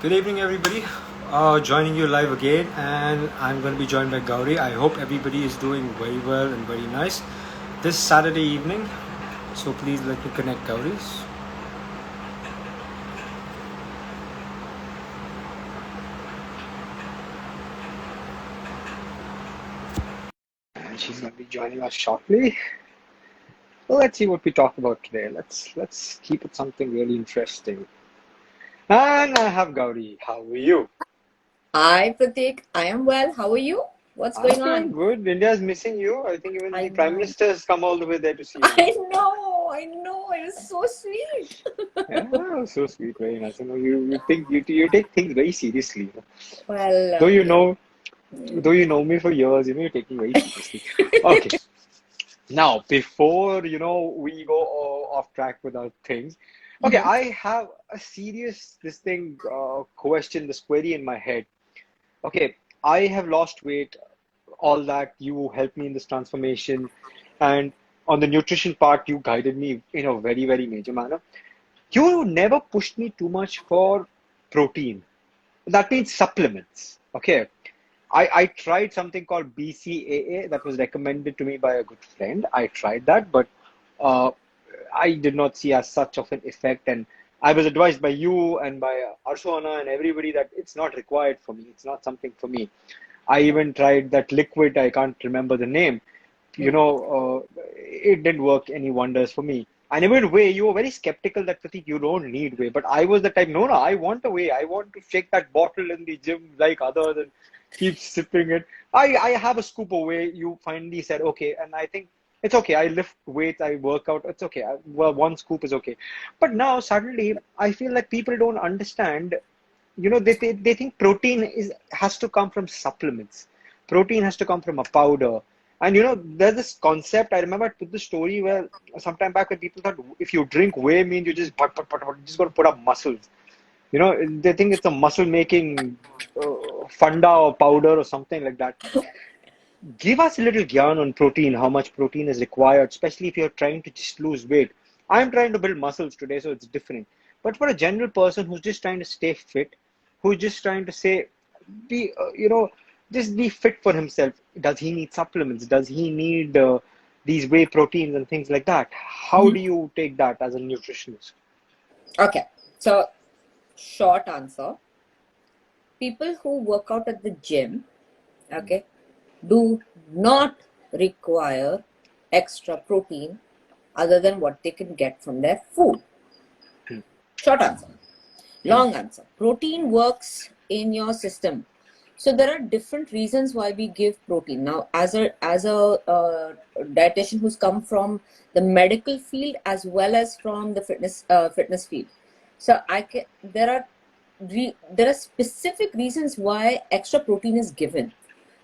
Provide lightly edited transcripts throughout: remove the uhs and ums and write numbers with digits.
Good evening, everybody. Joining you live again, and I'm going to be joined by Gauri. I hope everybody is doing very well and very nice this Saturday evening. So please let me connect Gauri. And she's going to be joining us shortly. Well, let's see what we talk about today. Let's keep it something really interesting. And I have Gauri. How are you? Hi, Pratik. I am well. How are you? What's I'm going doing on? good. India's missing you. I think even I the Prime know. Minister has come all the way there to see you now. I know. I know. It is so sweet. Yeah, so sweet, very nice. You take things very seriously. Well, Though you yeah. know, though you know me for years, you're taking very seriously. Okay, now before we go off track with our things. Okay, Mhm. I have a serious question, this query in my head. Okay, I have lost weight, all that. You helped me in this transformation, and on the nutrition part, you guided me in a very, very major manner. You never pushed me too much for protein. That means supplements. Okay. I tried something called BCAA that was recommended to me by a good friend. I tried that, but uh, I did not see as such of an effect. And I was advised by you and by Arshana and everybody that it's not required for me. It's not something for me. I even tried that liquid. I can't remember the name. It didn't work any wonders for me. And even whey, you were very skeptical that Pratik, you don't need whey. But I was the type, no, I want a whey. I want to shake that bottle in the gym like others and keep sipping it. I have a scoop of whey. You finally said, okay. And I think it's okay. I lift weights, I work out. It's okay. Well, one scoop is okay. But now suddenly I feel like people don't understand. They think protein has to come from supplements. Protein has to come from a powder. And there's this concept. I remember I put the story where sometime back when people thought if you drink whey means you just you just got to put up muscles. They think it's a muscle making funda or powder or something like that. Give us a little gyan on protein, how much protein is required, especially if you're trying to just lose weight. I'm trying to build muscles today, so it's different. But for a general person who's just trying to stay fit, who's just trying to be, just be fit for himself, does he need supplements? Does he need these whey proteins and things like that? How do Mhm. you take that as a nutritionist? Okay. So, short answer. People who work out at the gym, okay, do not require extra protein other than what they can get from their food. Hmm. Short answer. Hmm. Long answer. Protein works in your system. So there are different reasons why we give protein. Now, as a dietitian who's come from the medical field as well as from the fitness field, so there are specific reasons why extra protein is given.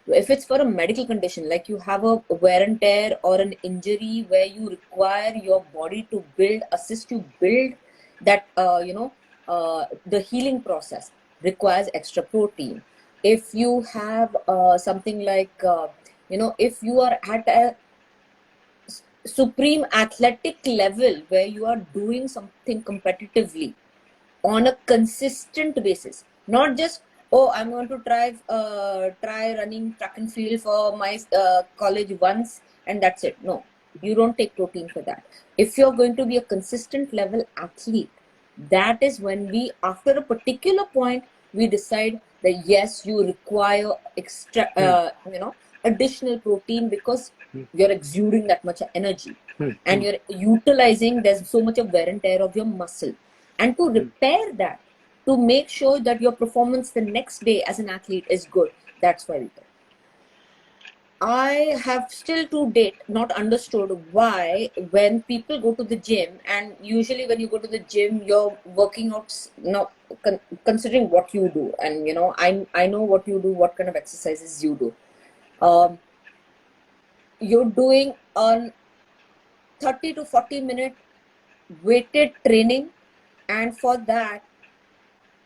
If it's for a medical condition, like you have a wear and tear or an injury where you require your body to assist you build that, the healing process requires extra protein. If you have something like, if you are at a supreme athletic level where you are doing something competitively on a consistent basis, not just, oh, I'm going to try running track and field for my college once and that's it. No, you don't take protein for that. If you're going to be a consistent level athlete, that is when we, after a particular point, we decide that yes, you require extra Hmm. additional protein because Hmm. you're exuding that much energy Hmm. and you're utilizing, there's so much of wear and tear of your muscle, and to Hmm. repair that, to make sure that your performance the next day as an athlete is good, that's why we do. I have still to date not understood why when people go to the gym, and usually when you go to the gym, you're working out, considering what you do, and I know what you do, what kind of exercises you do. Um, you're doing on 30 to 40-minute weighted training, and for that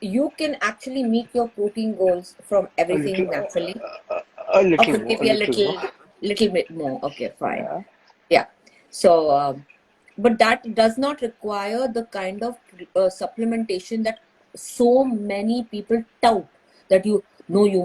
you can actually meet your protein goals from A little, everything naturally, a or little more, a maybe a little more. little bit more. Okay, fine. Yeah. Yeah. So but that does not require the kind of supplementation that so many people tout that you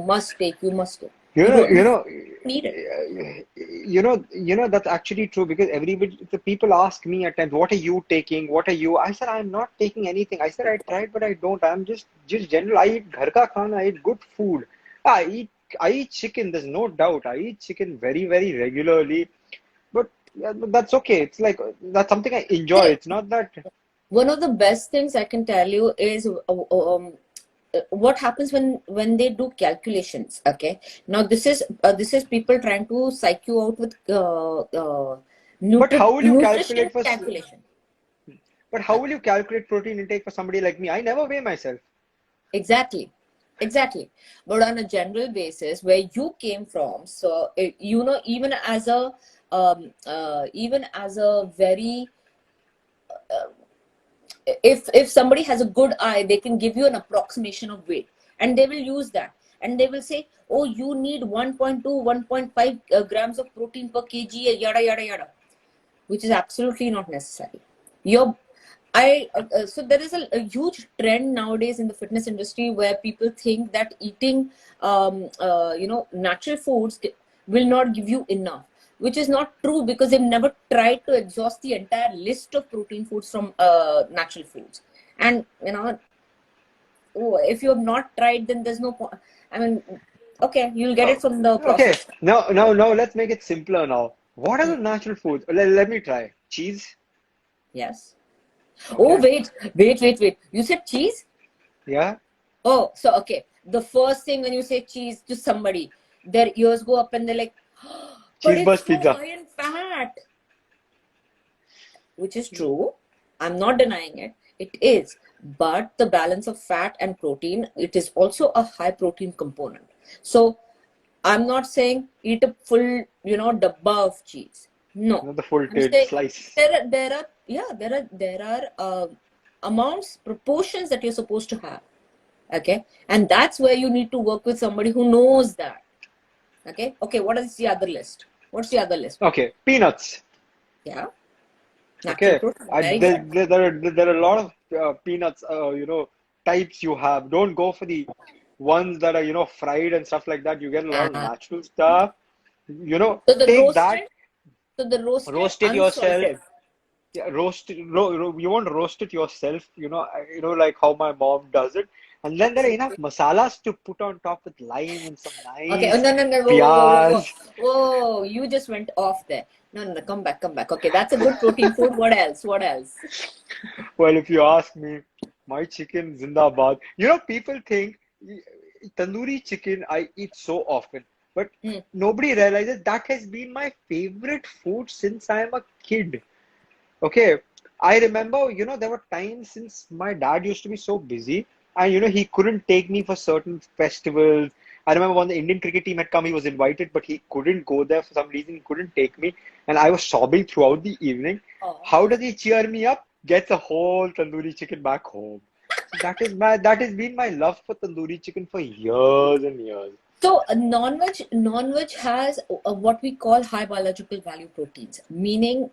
must take, you must take. You You know, don't you know, need it. that's actually true because everybody, the people ask me at times, "What are you taking? What are you?" I said, "I'm not taking anything." I said, "I tried, but I don't. I'm just general. I eat ghar ka khana. I eat good food. I eat, I eat chicken. There's no doubt. I eat chicken very, very regularly. But that's okay. It's like that's something I enjoy. Hey, It's not that. one of the best things I can tell you is what happens when they do calculations. Okay, now this is people trying to psych you out with But how will you nutrition calculate for? calculation. But how will you calculate protein intake for somebody like me? I never weigh myself. Exactly, exactly. But on a general basis, where you came from, so even as a very, if somebody has a good eye, they can give you an approximation of weight, and they will use that, and they will say, oh, you need 1.2, 1.5 grams of protein per kg, yada yada yada, which is absolutely not necessary. Your so there is a huge trend nowadays in the fitness industry where people think that eating natural foods will not give you enough, which is not true because they've never tried to exhaust the entire list of protein foods from natural foods. And if you have not tried, then there's no point. I mean, okay, you'll get it Oh, from the okay. processed. Now, let's make it simpler now. What are Hmm. the natural foods? Let me try. Cheese. Yes. Oh, Okay. wait. You said cheese? Yeah. Oh, so okay. The first thing when you say cheese to somebody, their ears go up and they're like, "Oh, but Cheese it's buzz so pizza. high in fat," which is true. I'm not denying it. It is. But the balance of fat and protein, it is also a high protein component. So I'm not saying eat a full, dabba of cheese. No. Not the full I'm saying slice. there are amounts, proportions that you're supposed to have. Okay, and that's where you need to work with somebody who knows that. Okay, what is the other list? What's the other list? Okay. Peanuts. Yeah, natural Okay. protein, very There, good. there are a lot of peanuts. Types you have. Don't go for the ones that are fried and stuff like that. You get a lot of uh, natural stuff. so the Take that, roasted so the roasted roast it yourself. unsalted. Yeah, you want to roast it yourself, like how my mom does it. And then there are enough masalas to put on top with lime and some Okay, oh, nice no, whoa, piyaz. whoa, you just went off there. No, come back. Okay, that's a good protein food. What else? Well, if you ask me, my chicken zindabad. People think tandoori chicken I eat so often, but Hmm. nobody realizes that has been my favorite food since I am a kid. Okay, I remember, there were times since my dad used to be so busy and, he couldn't take me for certain festivals. I remember when the Indian cricket team had come, he was invited, but he couldn't go there for some reason. He couldn't take me. And I was sobbing throughout the evening. Oh. How does he cheer me up? Gets a whole tandoori chicken back home. So that has been my love for tandoori chicken for years and years. So non-veg has what we call high biological value proteins, meaning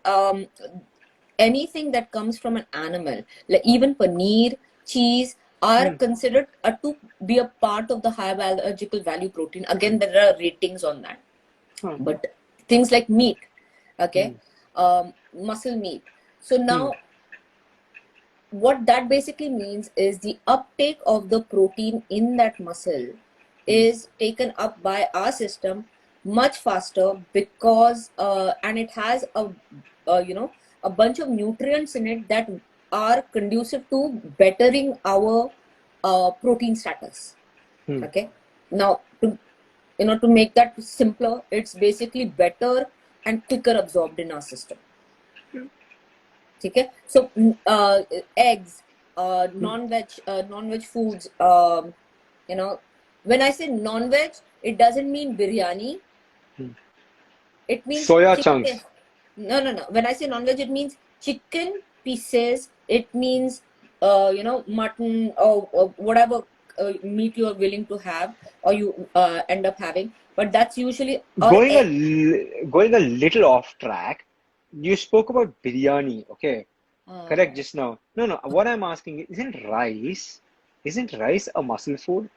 anything that comes from an animal, like even paneer, cheese, are Hmm, considered to be a part of the high biological value protein. Again, there are ratings on that. hmm, But things like meat, hmm, okay, muscle meat. So hmm, now what that basically means is the uptake of the protein in that muscle hmm, is taken up by our system much faster because and it has a bunch of nutrients in it that are conducive to bettering our protein status. hmm. Okay, now to make that simpler, it's basically better and quicker absorbed in our system. Okay, so eggs, non-veg foods, you know when I say non-veg, it doesn't mean biryani, it means Soya chicken. chunks. No, when I say non-veg, it means chicken pieces, it means mutton, or whatever meat you are willing to have, or you end up having, but that's usually, or egg. Going a little off track, you spoke about biryani, okay? uh, Correct just now. No, what I'm asking is, isn't rice? Isn't rice a muscle food?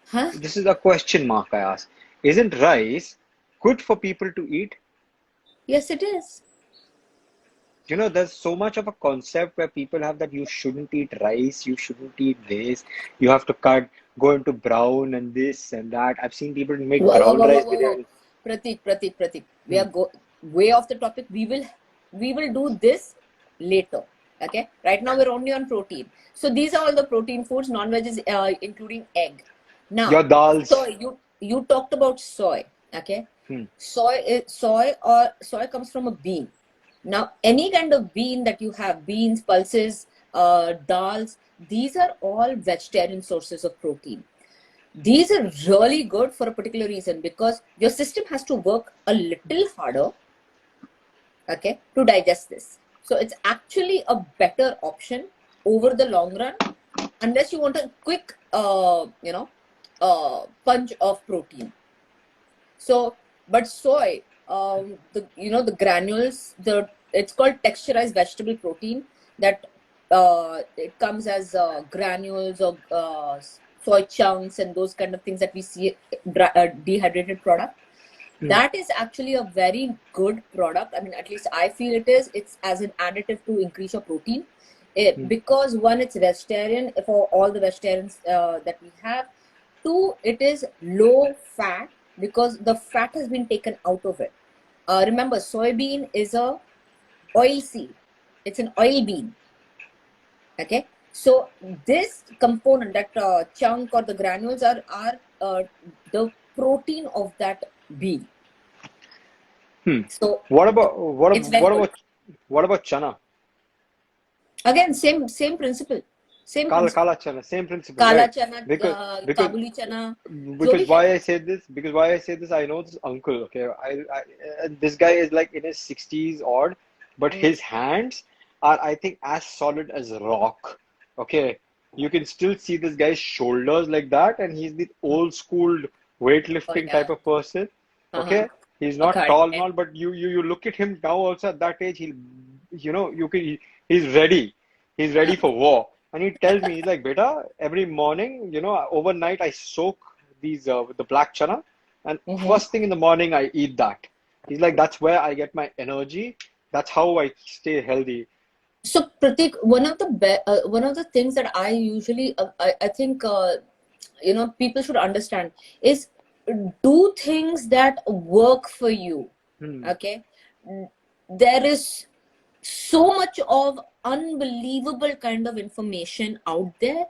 Huh? This is a question mark I ask. Isn't rice good for people to eat? Yes, it is. There's so much of a concept where people have that you shouldn't eat rice, you shouldn't eat this, you have to go into brown and this and that. I've seen people make Whoa, whoa, brown whoa, whoa, rice whoa, whoa. biryani. Pratik. We Hmm. are way off the topic. We will do this later. Okay. Right now we're only on protein. So these are all the protein foods. Non-veg is including egg. Your Now, dals. soy. You talked about soy. Okay. Hmm. Soy comes from a bean. Now, any kind of bean that you have, beans, pulses, dals, these are all vegetarian sources of protein. These are really good for a particular reason because your system has to work a little harder, okay, to digest this. So it's actually a better option over the long run, unless you want a quick, punch of protein. So, but soy, the granules, it's called texturized vegetable protein that it comes as granules or soy chunks and those kind of things that we see dehydrated product. Hmm. That is actually a very good product. I mean, at least I feel it is. It's as an additive to increase your protein. Hmm. Because one, it's vegetarian for all the vegetarians that we have. Two, it is low fat because the fat has been taken out of it. Remember, soybean is a oil seed. It's an oil bean. Okay, so this component, that chunk or the granules, are the protein of that bean. Hmm. So What about what it's ab- very what good. about what about chana? Again, same principle. Same principle. Kala chana, same principle, Kala right? chana, Because because kabuli chana, जो because भी है. why I say this, I know this uncle. Okay, and this guy is like in his 60s odd, but Mm. his hands are, I think, as solid as rock. Okay, you can still see this guy's shoulders like that, and he's the old school Oh weightlifting type yeah. of person. Uh-huh. Okay, he's not Akhade tall and mein. all, but you look at him now also at that age, he's ready. He's ready for war. And he tells me, he's like, beta, every morning, overnight I soak these the black chana, and Mhm. first thing in the morning I eat that. He's like, that's where I get my energy. That's how I stay healthy. So Pratik, one of the things that I usually I think people should understand is do things that work for you. Hmm. Okay, there is so much of unbelievable kind of information out there,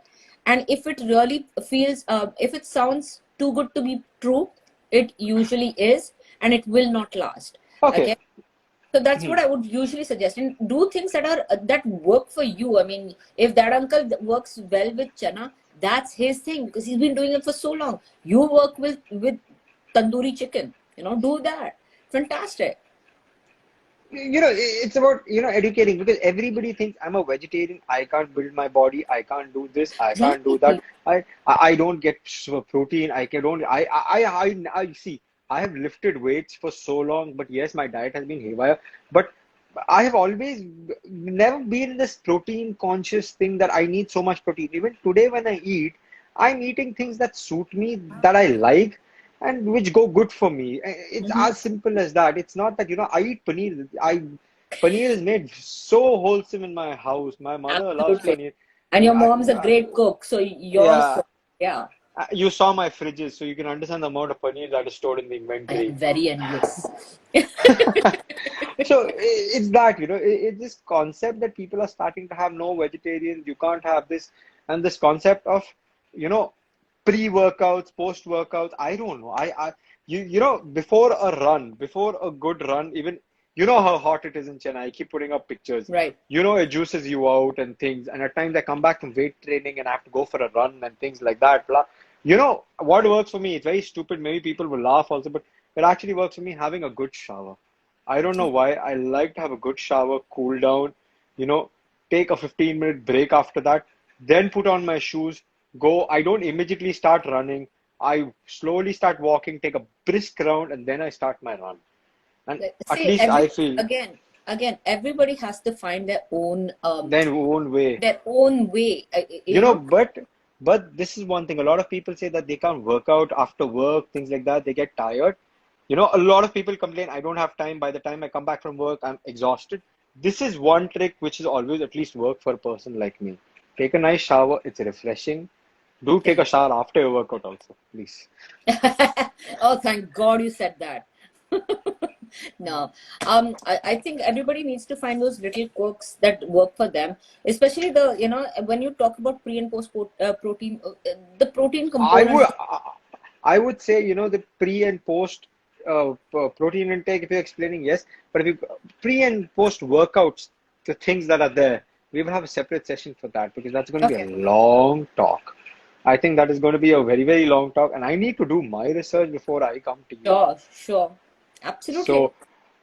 and if it really feels if it sounds too good to be true, it usually is, and it will not last. Okay. Okay, so that's Hmm. what I would usually suggest, and do things that work for you. I mean, if that uncle works well with chana, that's his thing because he's been doing it for so long. You work with tandoori chicken, do that. Fantastic. It's about, educating, because everybody thinks I'm a vegetarian. I can't build my body. I can't do this. I can't do that. Exactly. I don't get protein. I can don't. I see. I have lifted weights for so long, but yes, my diet has been haywire. But I have always never been this protein conscious thing that I need so much protein. Even today, when I eat, I'm eating things that suit me, that I like, and which go good for me. It's Hmm. as simple as that. It's not that, I eat paneer. Paneer is made so wholesome in my house. My mother loves Absolutely. paneer. And your I, mom's a great cook, so yours, yeah, yeah, you saw my fridges, so you can understand the amount of paneer that is stored in the I am inventory. very envious. So it's that, it's this concept that people are starting to have no vegetarians, you can't have this, and this concept of, you know, pre-workouts, post-workouts. I don't know. Before a good run, even, how hot it is in Chennai. I keep putting up pictures. Right. It juices you out and things. And at times I come back from weight training and I have to go for a run and things like that. Blah. What works for me? It's very stupid. Maybe people will laugh also, but it actually works for me having a good shower. I don't know why. I like to have a good shower, cool down, you know, take a 15-minute break after that, then put on my shoes, go. I don't immediately start running. I slowly start walking, take a brisk round, and then I start my run. And at See, least I feel, again, Again, everybody has to find Their own way. their own way. You You know, know. but this is one thing. A lot of people say that they can't work out after work, things like that. They get tired. You know, a lot of people complain, I don't have time. By the time I come back from work, I'm exhausted. This is one trick which is always at least work for a person like me. Take a nice shower. It's refreshing. Do take a shower after your workout also, please. Oh, thank God you said that. No, I think everybody needs to find those little quirks that work for them, especially when you talk about pre and post protein, the protein I component. would I would say, you know, the pre and post protein intake, if you're explaining, yes. But if you pre and post workouts, the things that are there, we will have a separate session for that because that's going to be a Okay, long talk. I think that is going to be a very, very long talk, and I need to do my research before I come to you. sure, sure, absolutely. So,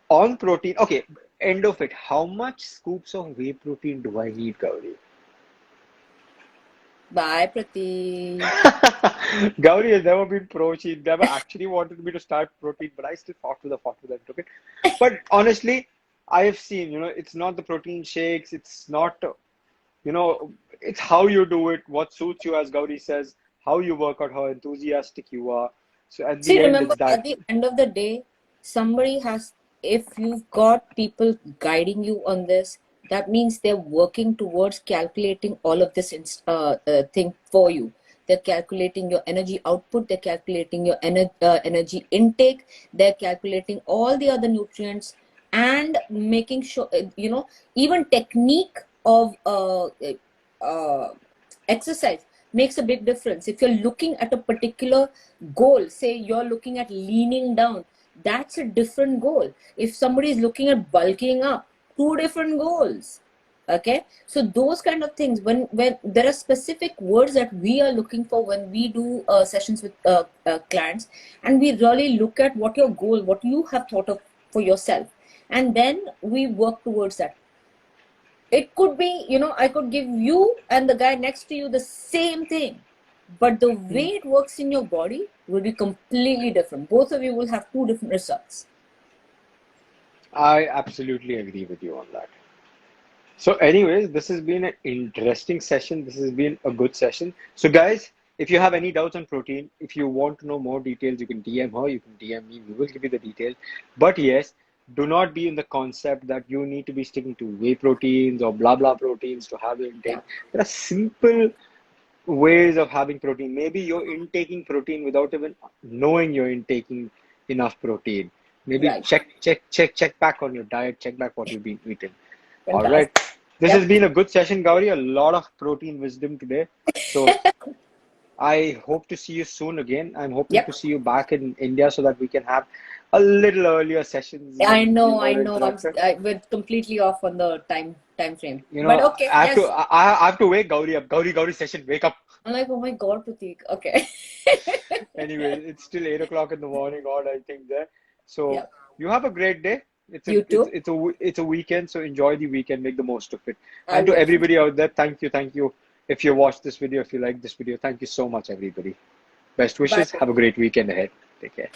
on protein, okay, end of it. How much scoops of whey protein do I need, Gauri? Bye, Pratik. Gauri has never been pro. She never actually wanted me to start protein, but I still fought with her and took it. But honestly, I have seen, you know, it's not the protein shakes, it's not, you know, it's how you do it, what suits you, as Gauri says, how you work out, how enthusiastic you are. So at See, the end, remember, it's that. at the end of the day, somebody has, if you've got people guiding you on this, that means they're working towards calculating all of this thing for you. They're calculating your energy output, they're calculating your energy intake, they're calculating all the other nutrients and making sure, even technique of uh, exercise makes a big difference. If you're looking at a particular goal, say you're looking at leaning down, that's a different goal. If somebody is looking at bulking up, two different goals. Okay, so those kind of things, when there are specific words that we are looking for when we do sessions with clients, and we really look at what your goal, what you have thought of for yourself, and then we work towards that. It could be, I could give you and the guy next to you the same thing, but the way it works in your body will be completely different. Both of you will have two different results. I absolutely agree with you on that. So, anyways, this has been an interesting session. This has been a good session. So, guys, if you have any doubts on protein, if you want to know more details, you can DM her, you can DM me. We will give you the details. But yes, do not be in the concept that you need to be sticking to whey proteins or blah blah proteins to have your Yeah. intake. There are simple ways of having protein. Maybe you're intaking protein without even knowing you're intaking enough protein. Maybe Right. check back on your diet, check back what you've been eating. All right. Fantastic. This has Yep. been a good session, Gauri. A lot of protein wisdom today. So I hope to see you soon again. I'm hoping to Yep. see you back in India so that we can have a little earlier sessions I and be know, I more know. interactive. We're completely off on the time frame. You But know, okay, yes. I have to wake Gauri up. Gauri session, wake up. I'm like, oh my God, Pratik. Okay. Anyway, it's still 8 o'clock in the morning, odd I think there. So Yep. you have a great day. You too. It's a weekend, so enjoy the weekend, make the most of it. I And to will. everybody out there, thank you. If you watched this video, if you like this video, thank you so much, everybody. Best Bye. wishes. Have a great weekend ahead. Take care.